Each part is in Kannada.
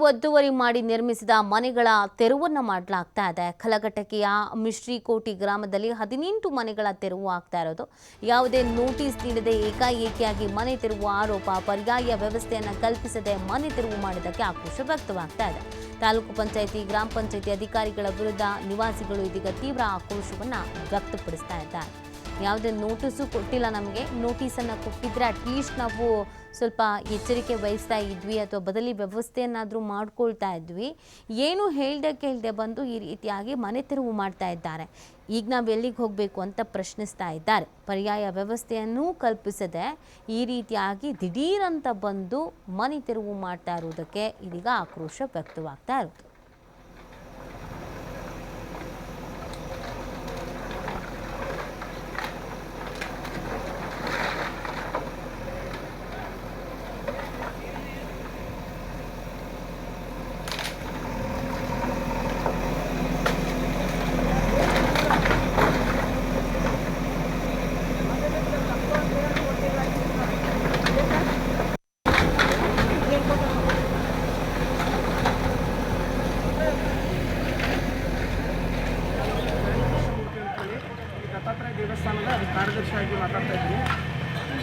ಒತ್ತುವರಿ ಮಾಡಿ ನಿರ್ಮಿಸಿದ ಮನೆಗಳ ತೆರವನ್ನು ಮಾಡಲಾಗ್ತಾ ಇದೆ. ಕಲಘಟಕಿಯ ಮಿಶ್ರಿಕೋಟಿ ಗ್ರಾಮದಲ್ಲಿ 18 ಮನೆಗಳ ತೆರವು ಆಗ್ತಾ ಇರೋದು. ಯಾವುದೇ ನೋಟಿಸ್ ನೀಡದೆ ಏಕಾಏಕಿಯಾಗಿ ಮನೆ ತೆರವು ಆರೋಪ, ಪರ್ಯಾಯ ವ್ಯವಸ್ಥೆಯನ್ನು ಕಲ್ಪಿಸದೆ ಮನೆ ತೆರವು ಮಾಡಿದ್ದಕ್ಕೆ ಆಕ್ರೋಶ ವ್ಯಕ್ತವಾಗ್ತಾ ಇದೆ. ತಾಲೂಕು ಪಂಚಾಯಿತಿ, ಗ್ರಾಮ ಪಂಚಾಯಿತಿ ಅಧಿಕಾರಿಗಳ ವಿರುದ್ಧ ನಿವಾಸಿಗಳು ಇದೀಗ ತೀವ್ರ ಆಕ್ರೋಶವನ್ನು ವ್ಯಕ್ತಪಡಿಸ್ತಾ ಇದ್ದಾರೆ. ಯಾವುದೇ ನೋಟಿಸು ಕೊಟ್ಟಿಲ್ಲ, ನಮಗೆ ನೋಟಿಸನ್ನು ಕೊಟ್ಟಿದ್ರೆ ಅಟ್ಲೀಸ್ಟ್ ನಾವು ಸ್ವಲ್ಪ ಎಚ್ಚರಿಕೆ ವಹಿಸ್ತಾ ಇದ್ವಿ ಅಥವಾ ಬದಲಿ ವ್ಯವಸ್ಥೆಯನ್ನಾದರೂ ಮಾಡ್ಕೊಳ್ತಾ ಇದ್ವಿ. ಏನು ಹೇಳ್ದೆ ಬಂದು ಈ ರೀತಿಯಾಗಿ ಮನೆ ತೆರವು ಮಾಡ್ತಾ ಇದ್ದಾರೆ. ಈಗ ನಾವು ಎಲ್ಲಿಗೆ ಹೋಗಬೇಕು ಅಂತ ಪ್ರಶ್ನಿಸ್ತಾ ಇದ್ದಾರೆ. ಪರ್ಯಾಯ ವ್ಯವಸ್ಥೆಯನ್ನು ಕಲ್ಪಿಸದೆ ಈ ರೀತಿಯಾಗಿ ದಿಢೀರಂತ ಬಂದು ಮನೆ ತೆರವು ಮಾಡ್ತಾ ಇರೋದಕ್ಕೆ ಇದೀಗ ಆಕ್ರೋಶ ವ್ಯಕ್ತವಾಗ್ತಾ ಇರೋದು. ದೇವಸ್ಥಾನದ ಕಾರ್ಯದರ್ಶಿಯಾಗಿ ಮಾತಾಡ್ತಾ ಇದ್ದೀನಿ.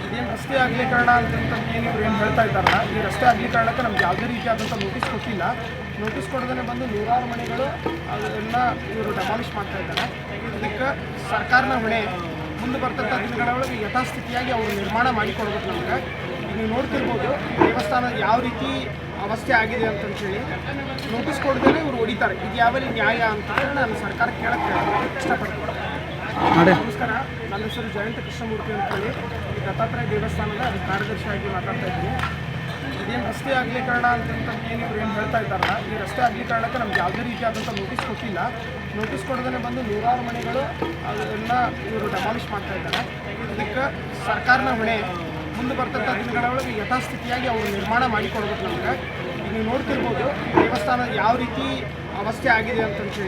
ಇದೇನು ರಸ್ತೆ ಅಗಲೀಕರಣ ಅಂತಂತ ಏನು ಹೇಳ್ತಾ ಇದ್ದಾರಲ್ಲ, ಈ ರಸ್ತೆ ಅಗಲೀಕರಣಕ್ಕೆ ನಮ್ಗೆ ಯಾವುದೇ ರೀತಿಯಾದಂಥ ನೋಟಿಸ್ ಕೊಟ್ಟಿಲ್ಲ. ನೋಟಿಸ್ ಕೊಡದೇ ಬಂದು ನೂರಾರು ಮನೆಗಳು ಅದೆಲ್ಲ ಇವರು ಡೆಮಾಲಿಷ್ ಮಾಡ್ತಾ ಇದ್ದಾರೆ. ಇದಕ್ಕೆ ಸರ್ಕಾರನ ಹೊಣೆ. ಮುಂದೆ ಬರ್ತಂಥ ದಿನಗಳ ಒಳಗೆ ಯಥಾಸ್ಥಿತಿಯಾಗಿ ಅವರು ನಿರ್ಮಾಣ ಮಾಡಿಕೊಡ್ಬೇಕು ನಮಗೆ. ನೀವು ನೋಡ್ತಿರ್ಬೋದು ದೇವಸ್ಥಾನ ಯಾವ ರೀತಿ ಅವಸ್ಥೆ ಆಗಿದೆ ಅಂತಂತೇಳಿ ನೋಟಿಸ್ ಕೊಡದೇ ಇವರು ಹೊಡಿತಾರೆ. ಇದು ಯಾವಲ್ಲಿ ನ್ಯಾಯ ಅಂತ ನಾನು ಸರ್ಕಾರ ಕೇಳಕ್ಕೆ ಇಷ್ಟಪಡ್ತೀನಿ. ನಮಸ್ಕಾರ, ನನ್ನ ಹೆಸರು ಜಯಂತ ಕೃಷ್ಣಮೂರ್ತಿ ಅಂತೇಳಿ ಈ ದತ್ತಾತ್ರೇಯ ದೇವಸ್ಥಾನದ ಕಾರ್ಯದರ್ಶಿಯಾಗಿ ಮಾತಾಡ್ತಾ ಇದ್ದೀನಿ. ಇದೇನು ರಸ್ತೆ ಅಗಲೀಕರಣ ಅಂತಂತ ಏನು ಹೇಳ್ತಾ ಇದ್ದಾರಲ್ಲ, ಈ ರಸ್ತೆ ಅಗಲೀಕರಣಕ್ಕೆ ನಮ್ಗೆ ಯಾವುದೇ ರೀತಿಯಾದಂಥ ನೋಟಿಸ್ ಕೊಟ್ಟಿಲ್ಲ. ನೋಟಿಸ್ ಕೊಡದೇ ಬಂದು ನೂರಾರು ಮನೆಗಳು ಅದೆಲ್ಲ ಇವರು ಡೆಮಾಲಿಷ್ ಮಾಡ್ತಾ ಇದ್ದಾರೆ. ಇದಕ್ಕೆ ಸರ್ಕಾರನ ಹೊಣೆ. ಮುಂದೆ ಬರ್ತಂಥ ದಿನಗಳ ಒಳಗೆ ಯಥಾಸ್ಥಿತಿಯಾಗಿ ಅವರು ನಿರ್ಮಾಣ ಮಾಡಿಕೊಡ್ಬೇಕು ನಮಗೆ. ನೀವು ನೋಡ್ತಿರ್ಬೋದು ದೇವಸ್ಥಾನ ಯಾವ ರೀತಿ ಅವಸ್ಥೆ ಆಗಿದೆ ಅಂತಂತೇಳಿ